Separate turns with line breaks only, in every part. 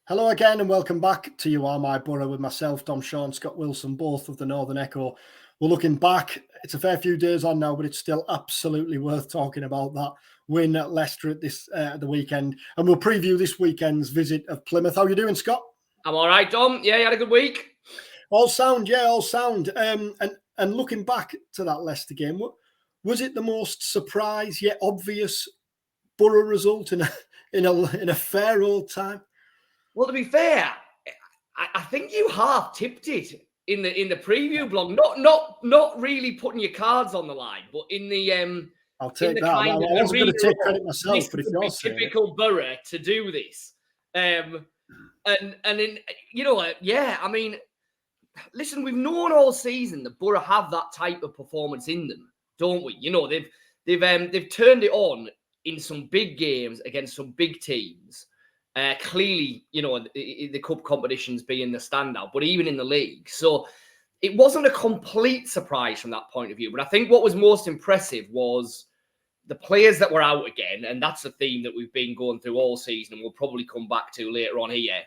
Hello again and welcome back to You Are My Borough with myself, Dom Shaw and Scott Wilson, both of the Northern Echo. We're looking back. It's a fair few days on now, but it's still absolutely worth talking about that win at Leicester at the weekend. And we'll preview this weekend's visit of Plymouth. How are you doing, Scott?
I'm all right, Dom. Yeah, you had a good week?
All sound, yeah, all sound. And looking back to that Leicester game, was it the most surprise yet obvious Borough result in a fair old time?
Well, to be fair, I think you half tipped it in the preview blog. Not really putting your cards on the line, but in the
I'll take that.
kind
I wasn't going to take credit myself, but if you're saying
typical Borough to do this, and in yeah, I mean, listen, we've known all season that Borough have that type of performance in them, don't we? You know, they've turned it on in some big games against some big teams. Clearly, you know, the cup competitions being the standout, but even in the league. So it wasn't a complete surprise from that point of view. But I think what was most impressive was the players that were out again. And that's a theme that we've been going through all season and we'll probably come back to later on here.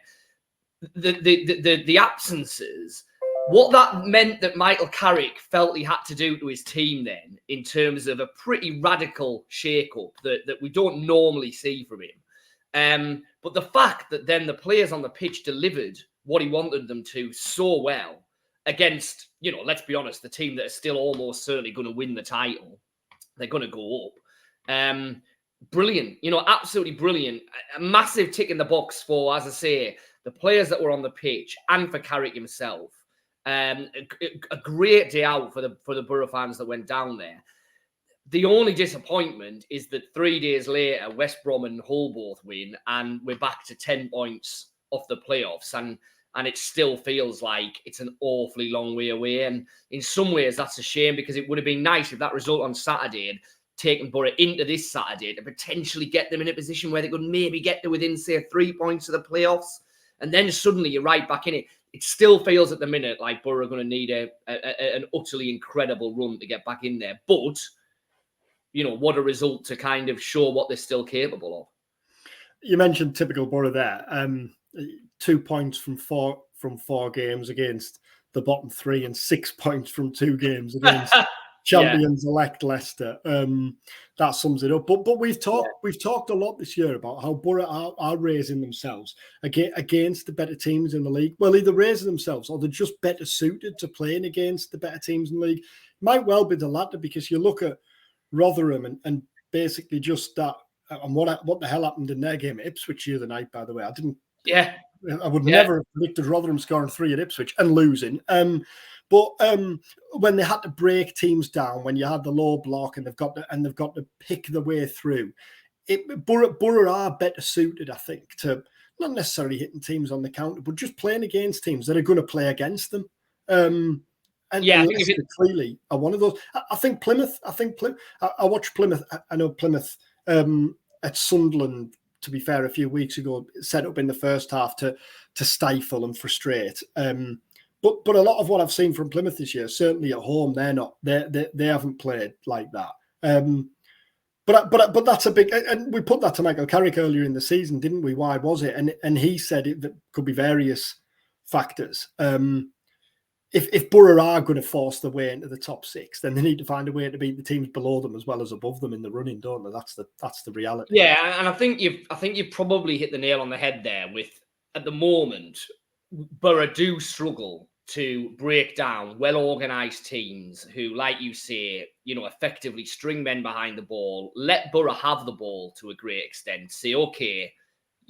The absences, what that meant that Michael Carrick felt he had to do to his team then in terms of a pretty radical shake-up that we don't normally see from him. But the fact that then the players on the pitch delivered what he wanted them to so well against, you know, let's be honest, the team that is still almost certainly going to win the title, they're going to go up. Brilliant, you know, absolutely brilliant. A massive tick in the box for, as I say, the players that were on the pitch and for Carrick himself. A great day out for the Borough fans that went down there. The only disappointment is that 3 days later, West Brom and Hull both win, and we're back to 10 points off the playoffs, and it still feels like it's an awfully long way away. And in some ways, that's a shame because it would have been nice if that result on Saturday had taken Borough into this Saturday to potentially get them in a position where they could maybe get to within, say, 3 points of the playoffs, and then suddenly you're right back in it. It still feels at the minute like Borough are going to need an utterly incredible run to get back in there, but you know, what a result to kind of show what they're still capable of.
You mentioned typical Borough there. 2 points from four games against the bottom three and 6 points from 2 games against champions-elect Leicester. That sums it up. But we've talked a lot this year about how Borough are raising themselves against the better teams in the league. Well, either raising themselves or they're just better suited to playing against the better teams in the league. Might well be the latter because you look at Rotherham and basically just that. And what the hell happened in their game at Ipswich the other night, by the way? I would never have predicted Rotherham scoring 3 at Ipswich and losing. But when they had to break teams down, when you had the low block and they've got to pick their way through, Borough are better suited, I think, to not necessarily hitting teams on the counter, but just playing against teams that are going to play against them. And Leicester clearly are one of those. I think Plymouth. I watched Plymouth. I know Plymouth at Sunderland, to be fair, a few weeks ago, set up in the first half to stifle and frustrate. But a lot of what I've seen from Plymouth this year, certainly at home, they haven't played like that. But that's a big, and we put that to Michael Carrick earlier in the season, didn't we? Why was it? And he said it could be various factors. If Borough are going to force their way into the top 6, then they need to find a way to beat the teams below them as well as above them in the running, don't they? That's the reality.
Yeah, and I think you've probably hit the nail on the head there. With at the moment, Borough do struggle to break down well-organised teams who, like you say, you know, effectively string men behind the ball, let Borough have the ball to a great extent, say, okay,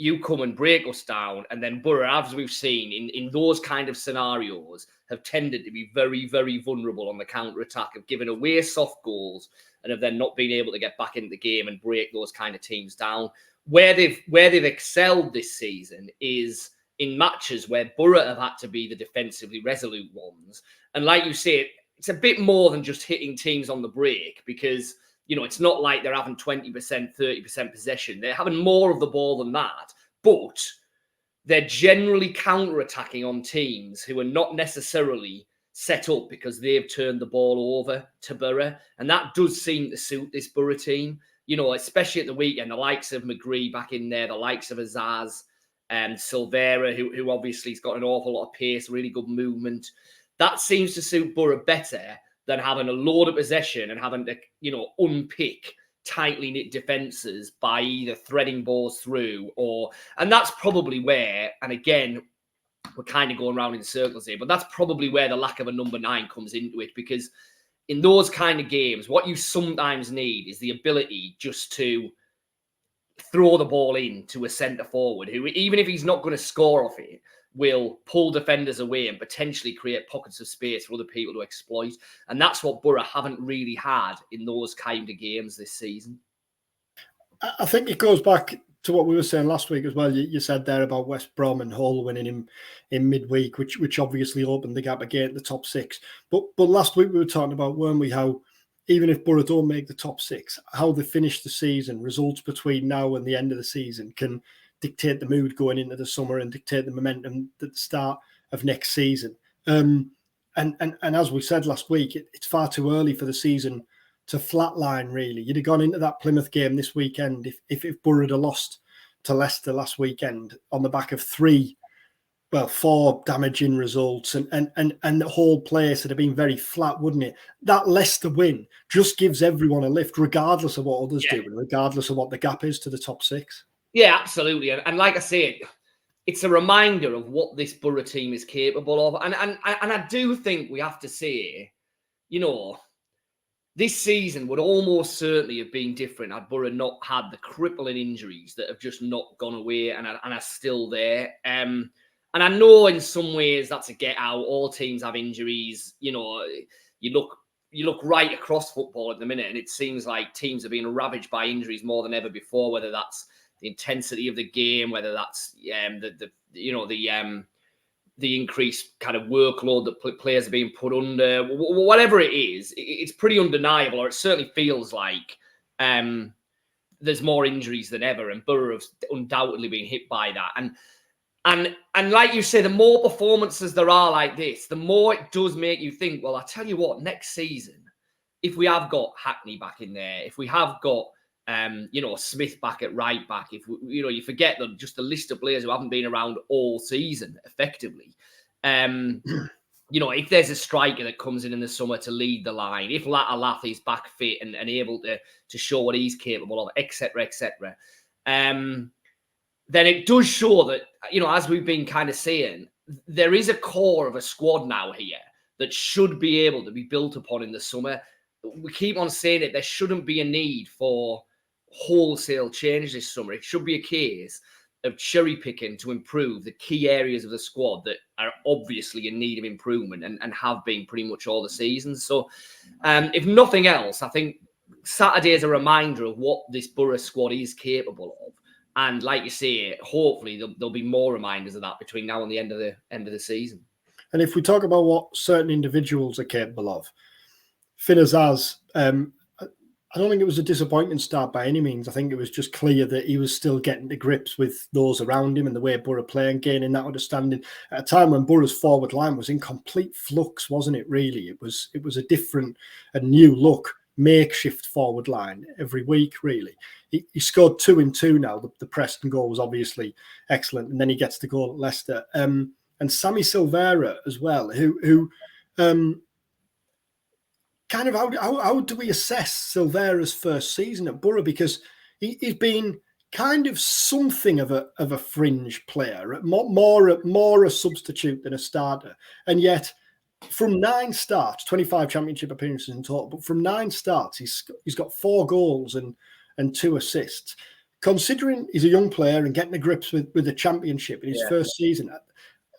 you come and break us down, and then Borough, as we've seen in those kind of scenarios, have tended to be very, very vulnerable on the counter-attack, have given away soft goals, and have then not been able to get back into the game and break those kind of teams down. Where they've excelled this season is in matches where Borough have had to be the defensively resolute ones. And like you say, it's a bit more than just hitting teams on the break because, you know, it's not like they're having 20%, 30% possession. They're having more of the ball than that. But they're generally counter-attacking on teams who are not necessarily set up because they've turned the ball over to Borough. And that does seem to suit this Borough team. You know, especially at the weekend, the likes of McGree back in there, the likes of Azaz. Silvera, who obviously has got an awful lot of pace, really good movement. That seems to suit Boro better than having a load of possession and having to, unpick tightly knit defences by either threading balls through and that's probably where, and again, we're kind of going around in circles here, but that's probably where the lack of a number 9 comes into it, because in those kind of games, what you sometimes need is the ability just to throw the ball in to a centre forward who, even if he's not going to score off it, will pull defenders away and potentially create pockets of space for other people to exploit. And that's what Boro haven't really had in those kind of games this season.
I think it goes back to what we were saying last week as well. You said there about West Brom and Hull winning in midweek, which obviously opened the gap again at the top 6. But last week we were talking about, weren't we, how even if Boro don't make the top 6, how they finish the season, results between now and the end of the season can dictate the mood going into the summer and dictate the momentum at the start of next season. And as we said last week, it's far too early for the season to flatline, really. You'd have gone into that Plymouth game this weekend if Boro had lost to Leicester last weekend on the back of 4 damaging results, and the whole place would have been very flat, wouldn't it? That Leicester win just gives everyone a lift, regardless of what others do, and regardless of what the gap is to the top 6. Yeah,
absolutely. And like I say, it's a reminder of what this Boro team is capable of. And I do think we have to say, this season would almost certainly have been different had Boro not had the crippling injuries that have just not gone away and are still there. And I know in some ways that's a get out. All teams have injuries. You look right across football at the minute, and it seems like teams are being ravaged by injuries more than ever before, whether that's the intensity of the game, whether that's the increased kind of workload that players are being put under, whatever it is, it's pretty undeniable, or it certainly feels like there's more injuries than ever, and Boro have undoubtedly been hit by that. And like you say, the more performances there are like this, the more it does make you think, well, I tell you what, next season, if we have got Hackney back in there, if we have got Smith back at right back, if you forget just the list of players who haven't been around all season effectively. If there's a striker that comes in the summer to lead the line, if Lath is back fit and able to show what he's capable of, etc., then it does show that, as we've been kind of saying, there is a core of a squad now here that should be able to be built upon in the summer. We keep on saying it, there shouldn't be a need for wholesale change this summer. It should be a case of cherry picking to improve the key areas of the squad that are obviously in need of improvement and have been pretty much all the season. So if nothing else, I think Saturday is a reminder of what this Boro squad is capable of. And like you say, hopefully there'll be more reminders of that between now and the end of the season.
And if we talk about what certain individuals are capable of, Finn Azaz, I don't think it was a disappointing start by any means. I think it was just clear that he was still getting to grips with those around him and the way Boro play and gaining that understanding at a time when Boro's forward line was in complete flux, wasn't it, really? It was a different, a new look, makeshift forward line every week, really. He scored 2 in 2 now. The Preston goal was obviously excellent, and then he gets the goal at Leicester. And Sammy Silvera as well, who kind of how do we assess Silvera's first season at Boro? Because he's been kind of something of a fringe player, more a substitute than a starter, and yet from 9 starts, 25 championship appearances in total, but from 9 starts, he's got 4 goals and 2 assists. Considering he's a young player and getting the grips with the championship in his first season,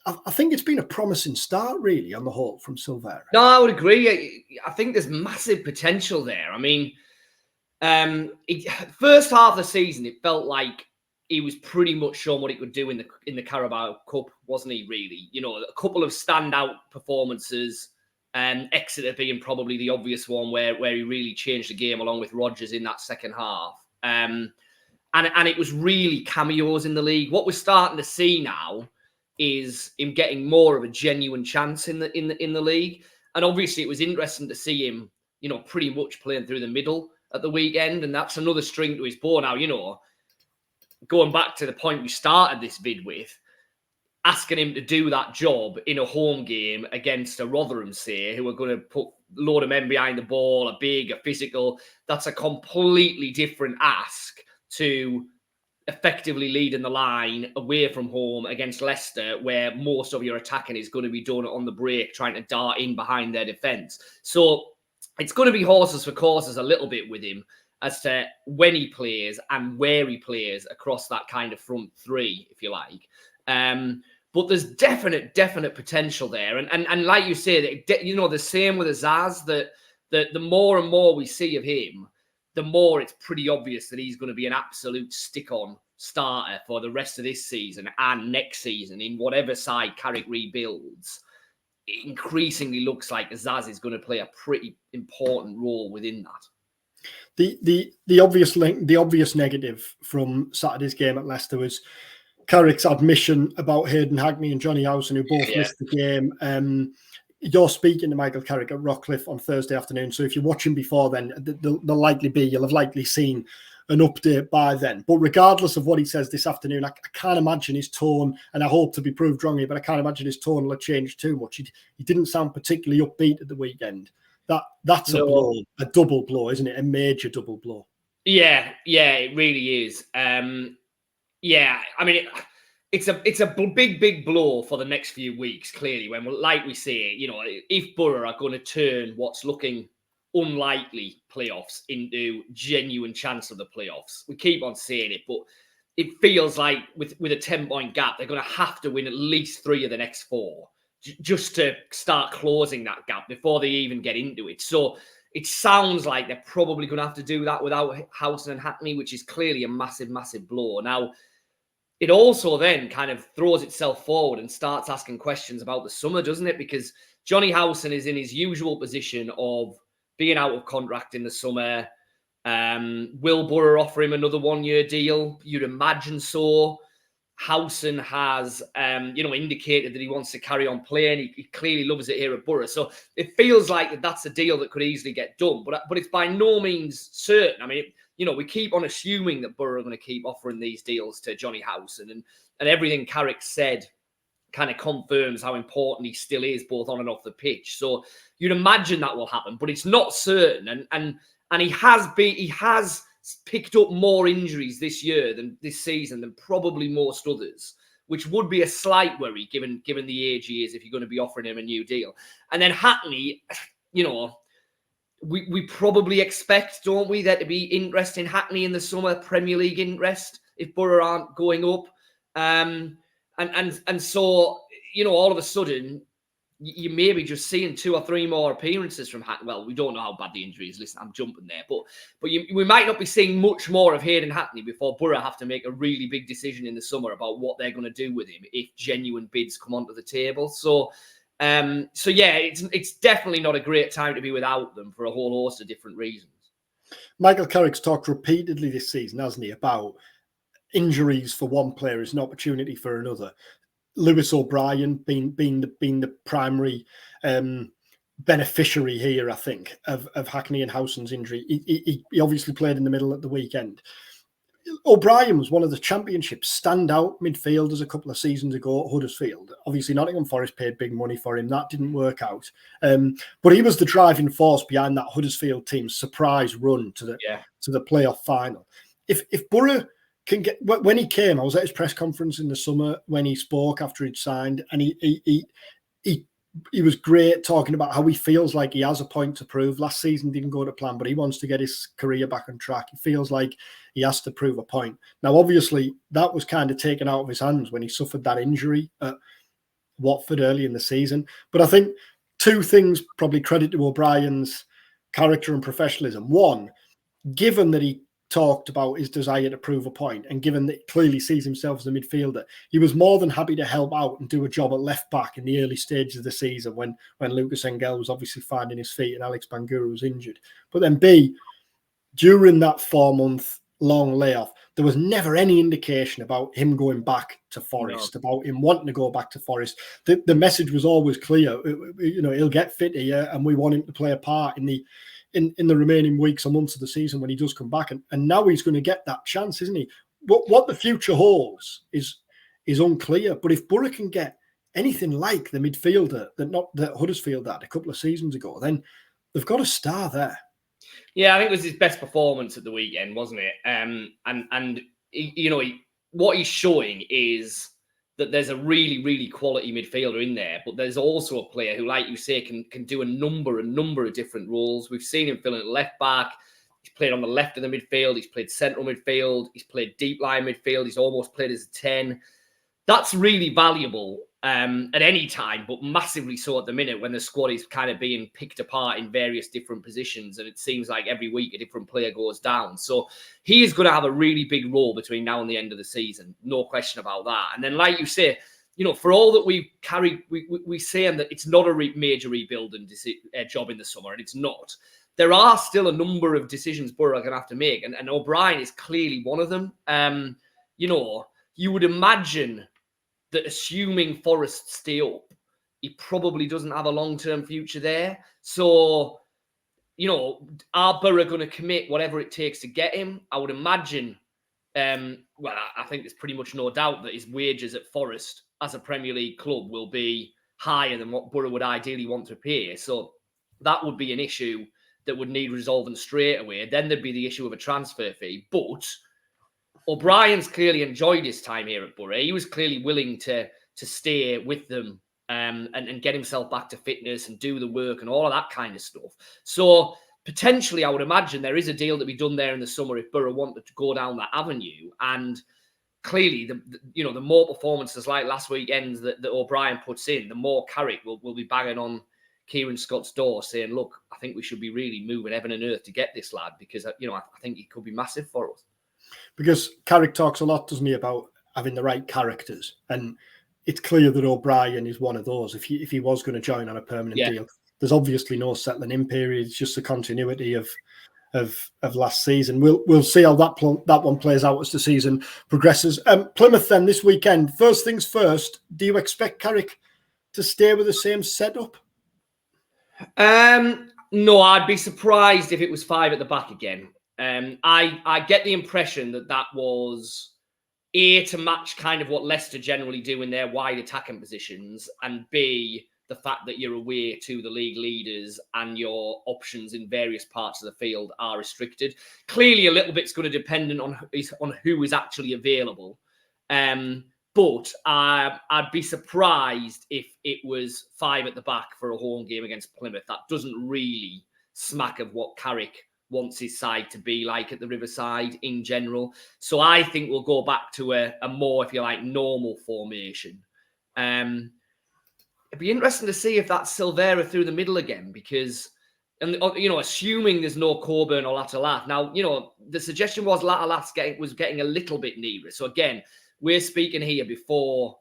I think it's been a promising start, really, on the whole, from Silvera.
No, I would agree. I think there's massive potential there. I mean, first half of the season, it felt like he was pretty much showing what he could do in the Carabao Cup, wasn't he, really? A couple of standout performances, Exeter being probably the obvious one where he really changed the game along with Rodgers in that second half. And it was really cameos in the league. What we're starting to see now is him getting more of a genuine chance in the league. And obviously it was interesting to see him, pretty much playing through the middle at the weekend. And that's another string to his bow now, going back to the point we started this vid with, asking him to do that job in a home game against a Rotherham, say, who are going to put a load of men behind the ball, a big, a physical, that's a completely different ask to effectively leading the line away from home against Leicester, where most of your attacking is going to be done on the break, trying to dart in behind their defence. So it's going to be horses for courses a little bit with him as to when he plays and where he plays across that kind of front three, if you like. But there's definite potential there. And like you say, the same with Azaz, that the more and more we see of him, the more it's pretty obvious that he's going to be an absolute stick-on starter for the rest of this season and next season in whatever side Carrick rebuilds. It increasingly looks like Azaz is going to play a pretty important role within that.
The obvious negative from Saturday's game at Leicester was Carrick's admission about Hayden Hackney and Johnny Howson, who both missed the game. You're speaking to Michael Carrick at Rockcliffe on Thursday afternoon, so if you're watching before then, you'll have likely seen an update by then. But regardless of what he says this afternoon, I can't imagine his tone, and I hope to be proved wrong here, but I can't imagine his tone will have changed too much. He didn't sound particularly upbeat at the weekend. That's a blow, a double blow, isn't it? A major double blow.
Yeah, it really is. Yeah, I mean, it's a big blow for the next few weeks, clearly, when, like we say, if Boro are going to turn what's looking unlikely playoffs into genuine chance of the playoffs. We keep on saying it, but it feels like with a 10-point gap, they're going to have to win at least 3 of the next 4 just to start closing that gap before they even get into it. So it sounds like they're probably going to have to do that without Howson and Hackney, which is clearly a massive blow. Now, it also then kind of throws itself forward and starts asking questions about the summer, doesn't it? Because Johnny Howson is in his usual position of being out of contract in the summer. Will Boro offer him another 1-year deal? You'd imagine so. Howson has, indicated that he wants to carry on playing. He clearly loves it here at Boro. So it feels like that's a deal that could easily get done. But it's by no means certain. I mean, we keep on assuming that Boro are going to keep offering these deals to Johnny Howson, and everything Carrick said kind of confirms how important he still is, both on and off the pitch. So you'd imagine that will happen, but it's not certain. And he has picked up more injuries this season than probably most others, which would be a slight worry given the age he is if you're going to be offering him a new deal. And then Hackney, we probably expect, don't we, there to be interest in Hackney in the summer, Premier League interest, if Boro aren't going up. And so, all of a sudden, you may be just seeing 2 or 3 more appearances from Hackney. Well, we don't know how bad the injury is. Listen, I'm jumping there. But we might not be seeing much more of Hayden Hackney before Boro have to make a really big decision in the summer about what they're going to do with him if genuine bids come onto the table. So yeah, it's definitely not a great time to be without them for a whole host of different reasons.
Michael Carrick's talked repeatedly this season, hasn't he, about injuries for one player is an opportunity for another. Lewis O'Brien being the primary beneficiary here, I think, of Hackney and Howson's injury. He obviously played in the middle at the weekend. O'Brien was one of the Championship standout midfielders a couple of seasons ago at Huddersfield. Obviously, Nottingham Forest paid big money for him. That didn't work out. But he was the driving force behind that Huddersfield team's surprise run to the playoff final. If Boro can get, when he came, I was at his press conference in the summer when he spoke after he'd signed, and he was great talking about how he feels like he has a point to prove. Last season didn't go to plan, but he wants to get his career back on track. He feels like he has to prove a point. Now, obviously, that was kind of taken out of his hands when he suffered that injury at Watford early in the season. But I think 2 things probably credit to O'Brien's character and professionalism. One, given that he talked about his desire to prove a point, and given that he clearly sees himself as a midfielder, he was more than happy to help out and do a job at left back in the early stages of the season when Lucas Engel was obviously finding his feet and Alex Bangura was injured. But then B, during that 4-month long layoff, there was never any indication about him going back to Forest, about him wanting to go back to Forest. The message was always clear. He'll get fit here and we want him to play a part in the remaining weeks or months of the season when he does come back. And now he's going to get that chance, isn't he? what the future holds is unclear. But if Boro can get anything like the midfielder that Huddersfield had a couple of seasons ago, then they've got a star there.
Yeah, I think it was his best performance at the weekend, wasn't it? And what he's showing is that there's a really, really quality midfielder in there, but there's also a player who, like you say, can do a number of different roles. We've seen him filling left back. He's played on the left of the midfield. He's played central midfield. He's played deep line midfield. He's almost played as a 10. That's really valuable at any time, but massively so at the minute when the squad is kind of being picked apart in various different positions. And it seems like every week a different player goes down. So he is going to have a really big role between now and the end of the season. No question about that. And then, like you say, for all that we carry, we say that it's not a major rebuilding job in the summer, and it's not. There are still a number of decisions Boro are going to have to make, and O'Brien is clearly one of them. You would imagine that assuming Forest stay up, he probably doesn't have a long-term future there. So, are Boro going to commit whatever it takes to get him? I would imagine, I think there's pretty much no doubt that his wages at Forest as a Premier League club will be higher than what Boro would ideally want to pay. So that would be an issue that would need resolving straight away. Then there'd be the issue of a transfer fee. But O'Brien's clearly enjoyed his time here at Boro. He was clearly willing to stay with them and get himself back to fitness and do the work and all of that kind of stuff. So potentially, I would imagine there is a deal to be done there in the summer if Boro wanted to go down that avenue. And clearly, the more performances like last weekend that O'Brien puts in, the more Carrick will be banging on Kieran Scott's door saying, look, I think we should be really moving heaven and earth to get this lad because, I think he could be massive for us.
Because Carrick talks a lot, doesn't he, about having the right characters. And it's clear that O'Brien is one of those. If he was going to join on a permanent deal, there's obviously no settling in period. It's just the continuity of last season. We'll see how that one plays out as the season progresses. Plymouth then this weekend. First things first, do you expect Carrick to stay with the same setup?
No, I'd be surprised if it was 5 at the back again. I get the impression that was A, to match kind of what Leicester generally do in their wide attacking positions, and B, the fact that you're away to the league leaders and your options in various parts of the field are restricted. Clearly, a little bit's going to depend on who is actually available. But I'd be surprised if it was 5 at the back for a home game against Plymouth. That doesn't really smack of what Carrick wants his side to be like at the Riverside in general. So I think we'll go back to a more, if you like, normal formation. It'd be interesting to see if that's Silvera through the middle again, because, assuming there's no Coburn or Latalath. Now, the suggestion was Latalath was getting a little bit nearer. So again, we're speaking here before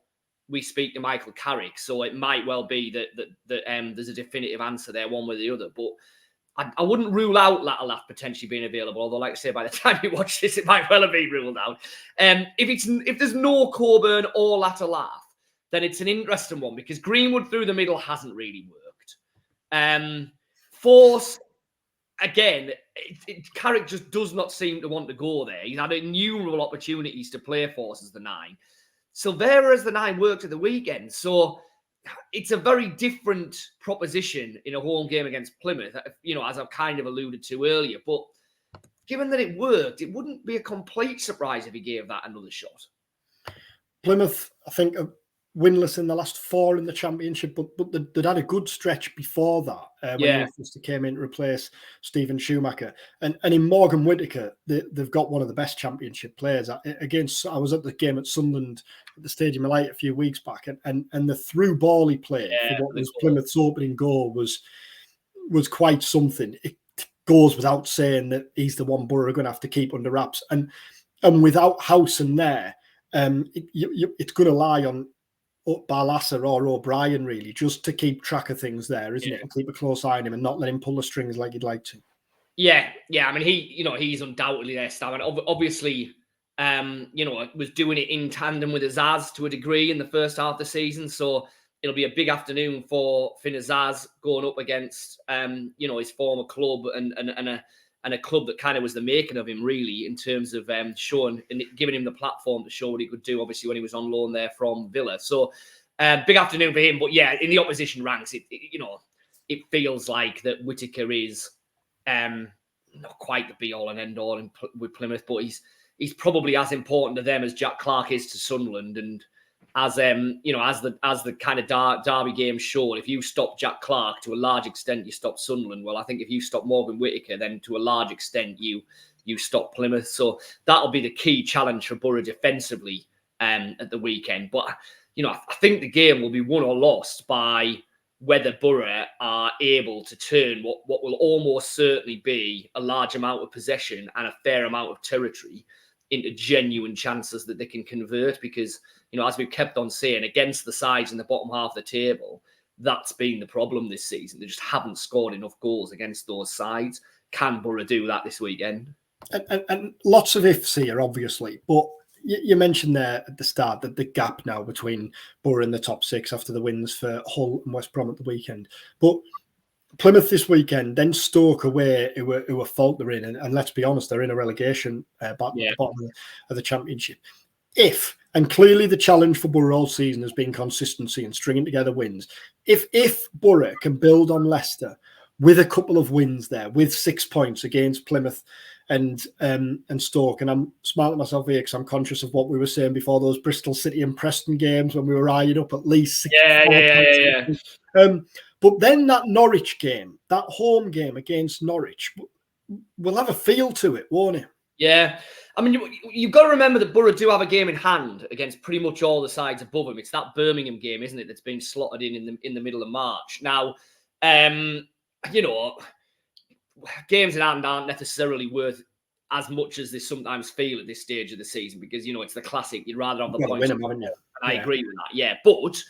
we speak to Michael Carrick, so it might well be that there's a definitive answer there, one way or the other. But I wouldn't rule out Latalath potentially being available, although, like I say, by the time you watch this, it might well have been ruled out. If there's no Coburn or Latalath, then it's an interesting one, because Greenwood through the middle hasn't really worked. Force, again, Carrick just does not seem to want to go there. He's had innumerable opportunities to play Force as the 9. Silvera as the 9 worked at the weekend. So it's a very different proposition in a home game against Plymouth, as I've kind of alluded to earlier. But given that it worked, it wouldn't be a complete surprise if he gave that another shot.
Plymouth, I think, are winless in the last 4 in the Championship, but they'd had a good stretch before that when Leicester came in to replace Stephen Schumacher. And in Morgan Whittaker, they've got one of the best Championship players. I was at the game at Sunderland at the Stadium of Light a few weeks back, and the through ball he played for what was Plymouth's opening goal was quite something. It goes without saying that he's the one Boro are going to have to keep under wraps. And without Howson there, it's going to lie on Barlasser or O'Brien, really, just to keep track of things there, isn't it? And keep a close eye on him and not let him pull the strings like you'd like to.
Yeah. I mean, he's undoubtedly their star. And obviously, was doing it in tandem with Azaz to a degree in the first half of the season. So it'll be a big afternoon for Finn Azaz going up against, his former club and a club that kind of was the making of him, really, in terms of showing and giving him the platform to show what he could do, obviously, when he was on loan there from Villa. So, big afternoon for him. But yeah, in the opposition ranks, it feels like that Whittaker is not quite the be-all and end-all with Plymouth, but he's probably as important to them as Jack Clarke is to Sunderland. And as the kind of derby game showed, if you stop Jack Clarke, to a large extent you stop Sunderland. Well, I think if you stop Morgan Whittaker, then to a large extent you stop Plymouth. So that'll be the key challenge for Boro defensively at the weekend. But I think the game will be won or lost by whether Boro are able to turn what will almost certainly be a large amount of possession and a fair amount of territory into genuine chances that they can convert. Because, as we've kept on saying, against the sides in the bottom half of the table, that's been the problem this season. They just haven't scored enough goals against those sides. Can Boro do that this weekend?
And lots of ifs here, obviously, but you mentioned there at the start that the gap now between Boro and the top six after the wins for Hull and West Brom at the weekend. But Plymouth this weekend, then Stoke away, who are faltering, and let's be honest, they're in a relegation battle at the bottom of the Championship. And clearly the challenge for Boro all season has been consistency and stringing together wins. If Boro can build on Leicester with a couple of wins there, with 6 points against Plymouth and Stoke, and I'm smarting myself here because I'm conscious of what we were saying before those Bristol City and Preston games when we were eyeing up at least 6 points. But then that Norwich game, that home game against Norwich, will have a feel to it, won't it?
Yeah. I mean, you've got to remember that Boro do have a game in hand against pretty much all the sides above them. It's that Birmingham game, isn't it, that's been slotted in the middle of March. Now, games in hand aren't necessarily worth as much as they sometimes feel at this stage of the season because, it's the classic. You'd rather have the points. And I agree with that, yeah. But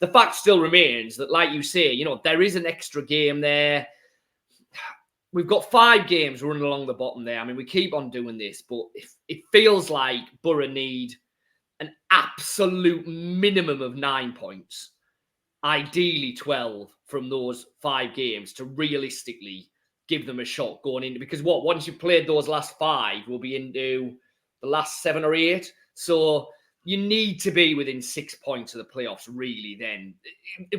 the fact still remains that, like you say, there is an extra game there. We've got 5 games running along the bottom there. I mean, we keep on doing this, but it feels like Boro need an absolute minimum of 9 points, ideally 12 from those 5 games to realistically give them a shot going into. Because once you've played those last 5, we'll be into the last 7 or 8. So you need to be within 6 points of the playoffs, really, then,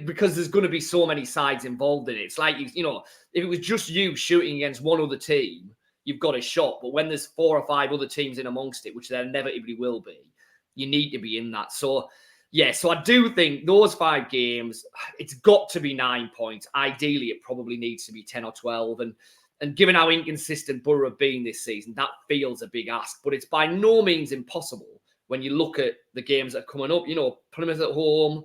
because there's going to be so many sides involved in it. It's like, if it was just you shooting against one other team, you've got a shot. But when there's 4 or 5 other teams in amongst it, which there inevitably will be, you need to be in that. So, yeah, so I do think those 5 games, it's got to be 9 points. Ideally, it probably needs to be 10 or 12. And given how inconsistent Boro have been this season, that feels a big ask. But it's by no means impossible. When you look at the games that are coming up, Plymouth at home,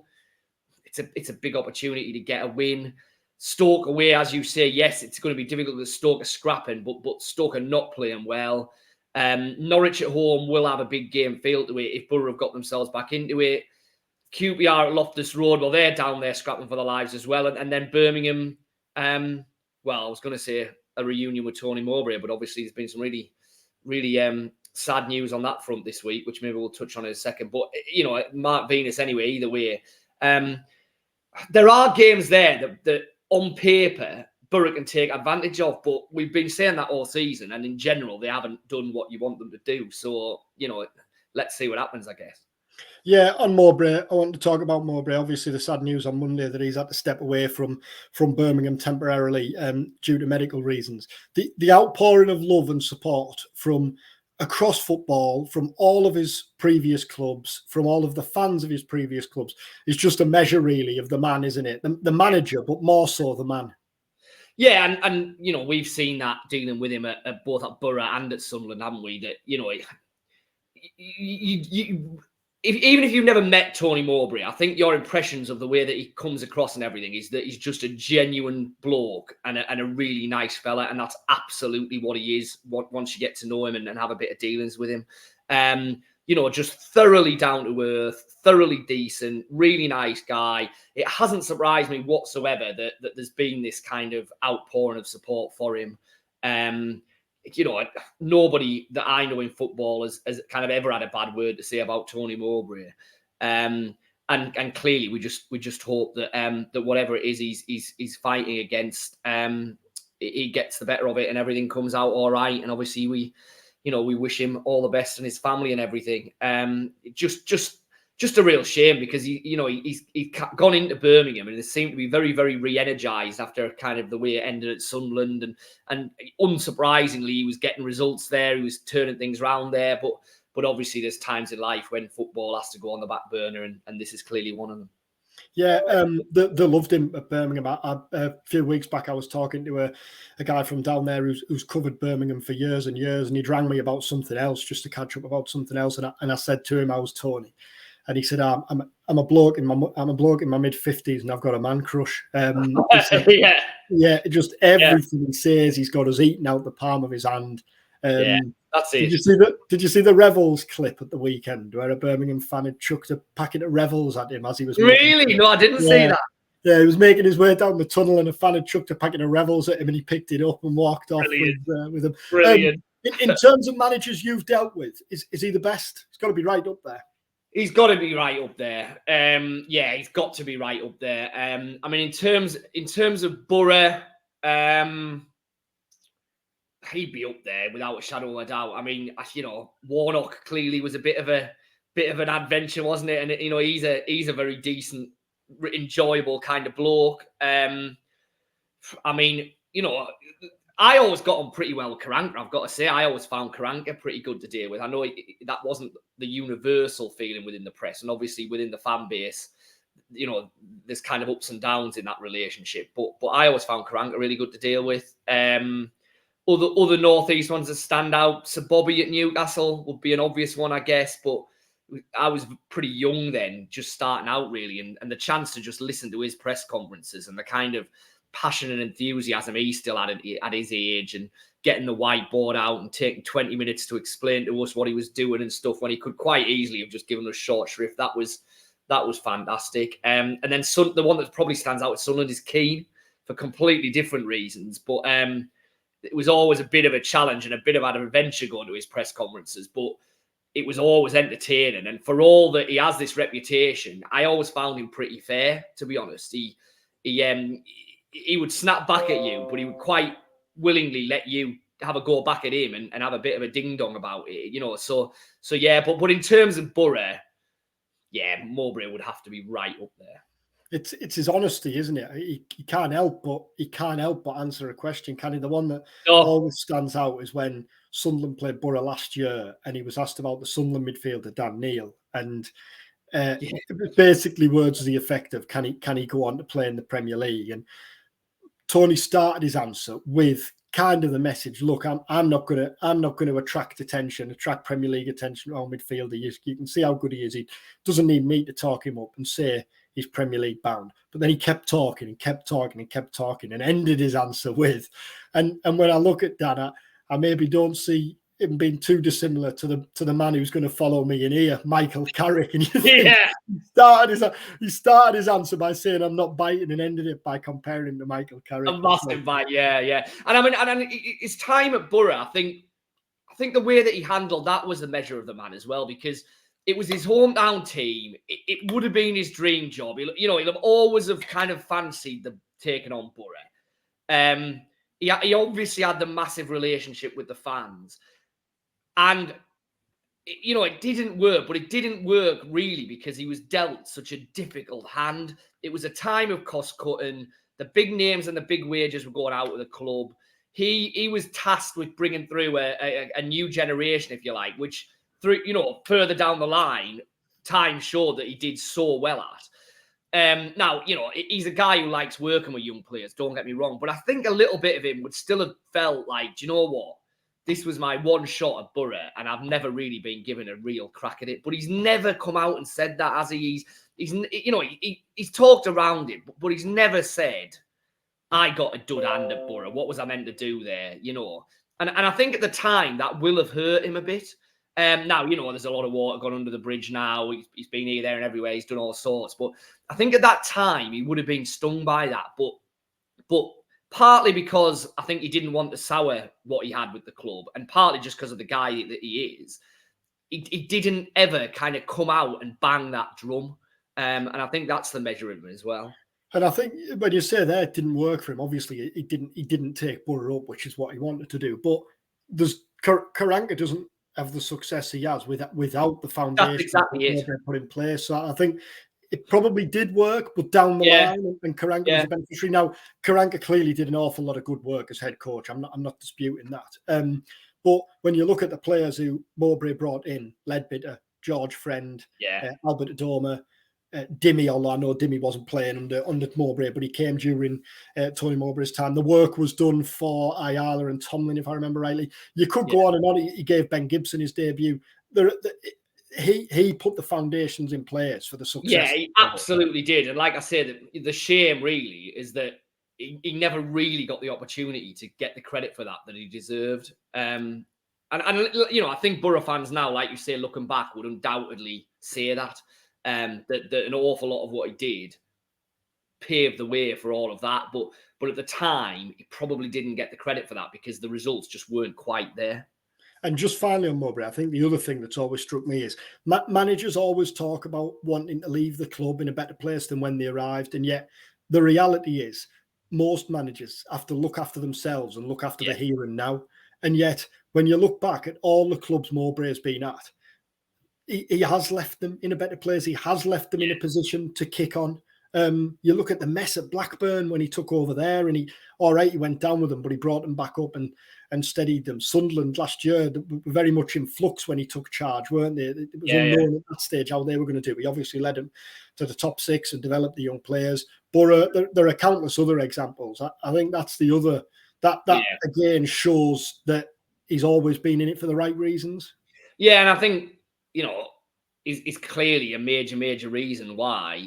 it's a big opportunity to get a win. Stoke away, as you say, yes, it's going to be difficult because Stoke are scrapping, but Stoke are not playing well. Norwich at home will have a big game feel to it if Boro have got themselves back into it. QPR at Loftus Road, well, they're down there scrapping for their lives as well. And then Birmingham, I was going to say a reunion with Tony Mowbray, but obviously there's been some really, really sad news on that front this week, which maybe we'll touch on in a second. But, Mark Venus anyway, either way. There are games there that on paper, Boro can take advantage of, but we've been saying that all season. And in general, they haven't done what you want them to do. So, let's see what happens, I guess.
Yeah, on Mowbray, I want to talk about Mowbray. Obviously, the sad news on Monday that he's had to step away from Birmingham temporarily due to medical reasons. The outpouring of love and support from across football, from all of his previous clubs, from all of the fans of his previous clubs, is just a measure, really, of the man, isn't it? The manager, but more so the man.
Yeah, and we've seen that dealing with him at both at Boro and at Sunderland, haven't we? That even if you've never met Tony Mowbray, I think your impressions of the way that he comes across and everything is that he's just a genuine bloke and a really nice fella. And that's absolutely what he is once you get to know him and have a bit of dealings with him. Just thoroughly down to earth, thoroughly decent, really nice guy. It hasn't surprised me whatsoever that there's been this kind of outpouring of support for him. Nobody that I know in football has kind of ever had a bad word to say about Tony Mowbray. And clearly we just hope that that whatever it is he's fighting against he gets the better of it and everything comes out all right. And obviously we wish him all the best and his family and everything. Just a real shame because he's gone into Birmingham and it seemed to be very, very re-energized after kind of the way it ended at Sunderland, and unsurprisingly he was getting results there. He was turning things around there, but obviously there's times in life when football has to go on the back burner, and this is clearly one of them.
Yeah, they loved him at Birmingham. A few weeks back, I was talking to a guy from down there who's covered Birmingham for years and years, and he'd rang me about something else, just to catch up about something else. And I said to him, I was Tony, and he said, I'm a bloke in my mid-50s, and I've got a man crush. Said, yeah, just everything he says, he's got us eating out the palm of his hand.
That's it.
Did you see the Revels clip at the weekend where a Birmingham fan had chucked a packet of Revels at him as he was?
Really? No, I didn't see that.
Yeah, he was making his way down the tunnel, and a fan had chucked a packet of Revels at him, and he picked it up and walked off with them.
Brilliant.
In terms of managers you've dealt with, is he the best? He's got to be right up there.
He's got to be right up there. He's got to be right up there. I mean, in terms of Boro, he'd be up there without a shadow of a doubt. I mean, Warnock clearly was a bit of an adventure, wasn't it? And he's a very decent, enjoyable kind of bloke. I mean, I always got on pretty well with Karanka. I've got to say, I always found Karanka pretty good to deal with. I know that wasn't the universal feeling within the press, and obviously within the fan base, there's kind of ups and downs in that relationship. But I always found Karanka really good to deal with. Other northeast ones that stand out. So Bobby at Newcastle would be an obvious one, I guess. But I was pretty young then, just starting out really, and the chance to just listen to his press conferences and the kind of passion and enthusiasm he still had at his age, and getting the whiteboard out and taking 20 minutes to explain to us what he was doing and stuff when he could quite easily have just given us short shrift. That was fantastic. And then the one that probably stands out at Sunderland is Keane, for completely different reasons. But it was always a bit of a challenge and a bit of an adventure going to his press conferences, but it was always entertaining. And for all that he has this reputation, I always found him pretty fair, to be honest. He would snap back at you, but he would quite willingly let you have a go back at him and have a bit of a ding-dong about it, So yeah, but in terms of Boro, yeah, Mowbray would have to be right up there.
It's his honesty, isn't it? He can't help but answer a question, can he? The one that always stands out is when Sunderland played Boro last year, and he was asked about the Sunderland midfielder Dan Neil, and basically words to the effect of can he go on to play in the Premier League? And Tony started his answer with kind of the message: look, I'm not going to attract Premier League attention on midfielder. You can see how good he is. He doesn't need me to talk him up and say he's Premier League bound. But then he kept talking and kept talking and kept talking, and ended his answer with, and when I look at Dan, I maybe don't see him being too dissimilar to the man who's going to follow me in here, Michael Carrick. And you think he started his answer by saying I'm not biting, and ended it by comparing him to Michael Carrick.
A massive bite, yeah. And I mean, his time at Boro, I think the way that he handled that was the measure of the man as well, because it was his hometown team. It would have been his dream job. He'll have always have kind of fancied taking on Boro. He obviously had the massive relationship with the fans. And, it didn't work, but it didn't work really because he was dealt such a difficult hand. It was a time of cost cutting. The big names and the big wages were going out of the club. He was tasked with bringing through a new generation, if you like, which further down the line, time showed that he did so well at. Now, he's a guy who likes working with young players, don't get me wrong, but I think a little bit of him would still have felt like, do you know what? This was my one shot at Boro, and I've never really been given a real crack at it. But he's never come out and said that, has he? He's talked around it, but he's never said, I got a dud hand at Boro. What was I meant to do there? And I think at the time that will have hurt him a bit. Now, there's a lot of water gone under the bridge now. He's been here, there, and everywhere. He's done all sorts. But I think at that time he would have been stung by that. But partly because I think he didn't want to sour what he had with the club, and partly just because of the guy that he is. He didn't ever kind of come out and bang that drum. And I think that's the measure of him as well.
And I think when you say that it didn't work for him, obviously he didn't take Boro up, which is what he wanted to do. But there's Karanka doesn't have the success he has without the
That's
foundation
exactly it.
they put in place. So I think it probably did work, but down the line, and Karanka was a beneficiary. Now, Karanka clearly did an awful lot of good work as head coach. I'm not disputing that. But when you look at the players who Mowbray brought in, Leadbitter, George Friend, Albert Adoma, Dimmy, although I know Dimmy wasn't playing under Mowbray, but he came during Tony Mowbray's time. The work was done for Ayala and Tomlin, if I remember rightly. You could go on and on. He gave Ben Gibson his debut. He put the foundations in place for the success.
Yeah, he absolutely did. And like I said, the shame really is that he never really got the opportunity to get the credit for that he deserved. And I think Boro fans now, like you say, looking back, would undoubtedly say that. That an awful lot of what he did paved the way for all of that. But at the time, he probably didn't get the credit for that because the results just weren't quite there.
And just finally on Mowbray, I think the other thing that's always struck me is managers always talk about wanting to leave the club in a better place than when they arrived. And yet the reality is most managers have to look after themselves and look after the here and now. And yet when you look back at all the clubs Mowbray has been at, he has left them in a better place. He has left them in a position to kick on. You look at the mess at Blackburn when he took over there, and he went down with them, but he brought them back up and steadied them. Sunderland last year were very much in flux when he took charge, weren't they? It was unknown at that stage how they were going to do. He obviously led them to the top six and developed the young players. But there are countless other examples. I think that's the other that again shows that he's always been in it for the right reasons.
Yeah, and I think is clearly a major reason why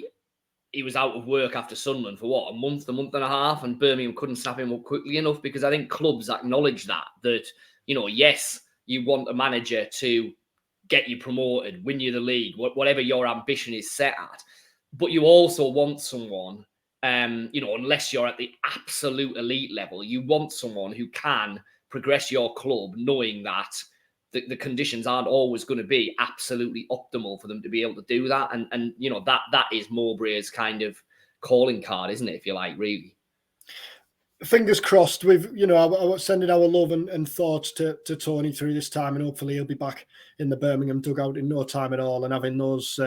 he was out of work after Sunderland for a month and a half, and Birmingham couldn't snap him up quickly enough, because I think clubs acknowledge that yes, you want a manager to get you promoted, win you the league, whatever your ambition is set at, but you also want someone, unless you're at the absolute elite level, you want someone who can progress your club, knowing that the conditions aren't always going to be absolutely optimal for them to be able to do that. And that is Mowbray's kind of calling card, isn't it, if you like, really?
Fingers crossed. We've, I'm sending our love and thoughts to Tony through this time, and hopefully he'll be back in the Birmingham dugout in no time at all, and having those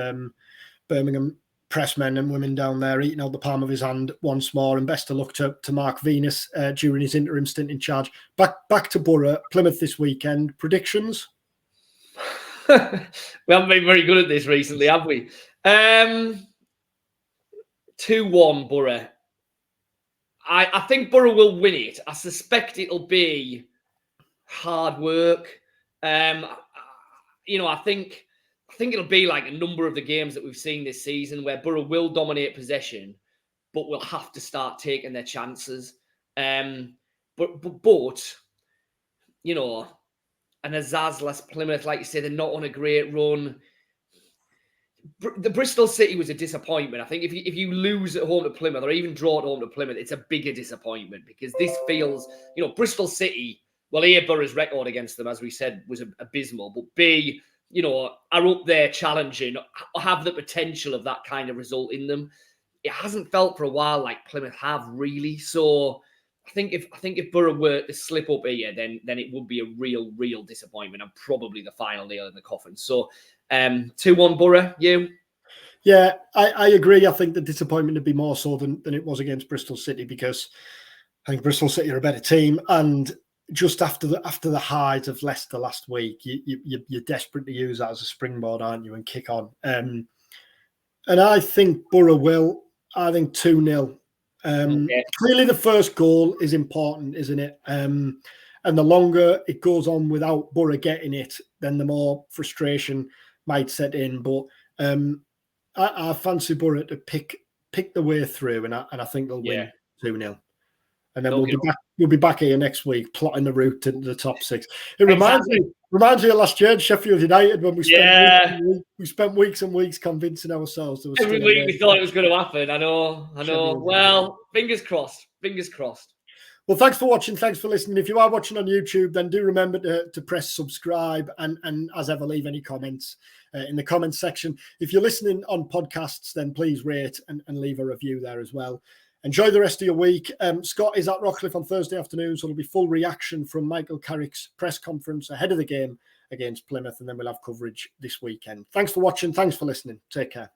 Birmingham press men and women down there eating out the palm of his hand once more. And best of luck to Mark Venus during his interim stint in charge. Back to Boro, Plymouth this weekend. Predictions?
We haven't been very good at this recently, have we? 2-1 Boro. I think Boro will win it. I suspect it'll be hard work. I think it'll be like a number of the games that we've seen this season, where Boro will dominate possession, but will have to start taking their chances. But an Azaz-less Plymouth, like you say, they're not on a great run. The Bristol City was a disappointment. I think if you lose at home to Plymouth, or even draw at home to Plymouth, it's a bigger disappointment, because this feels, Bristol City, well, A, Boro's record against them, as we said, was abysmal, but B, are up there challenging, have the potential of that kind of result in them. It hasn't felt for a while like Plymouth have, really. So I think if Boro were to slip up here, then it would be a real disappointment, and probably the final nail in the coffin. So 2-1 Boro, you?
Yeah, I agree. I think the disappointment would be more so than it was against Bristol City, because I think Bristol City are a better team, and just after the highs of Leicester last week, you're desperate to use that as a springboard, aren't you, and kick on. And I think Boro will. I think 2-0. Clearly, the first goal is important, isn't it? And the longer it goes on without Boro getting it, then the more frustration might set in. But I fancy Boro to pick the way through, and I think they'll win 2-0. And then we'll be back here next week plotting the route to the top six. It reminds me of last year at Sheffield United, when we spent weeks and weeks convincing ourselves.
Every week we thought it was going to happen. I know. Well, fingers crossed.
Well, thanks for watching. Thanks for listening. If you are watching on YouTube, then do remember to press subscribe and as ever, leave any comments in the comments section. If you're listening on podcasts, then please rate and leave a review there as well. Enjoy the rest of your week. Scott is at Rockcliffe on Thursday afternoon, so there'll be full reaction from Michael Carrick's press conference ahead of the game against Plymouth, and then we'll have coverage this weekend. Thanks for watching. Thanks for listening. Take care.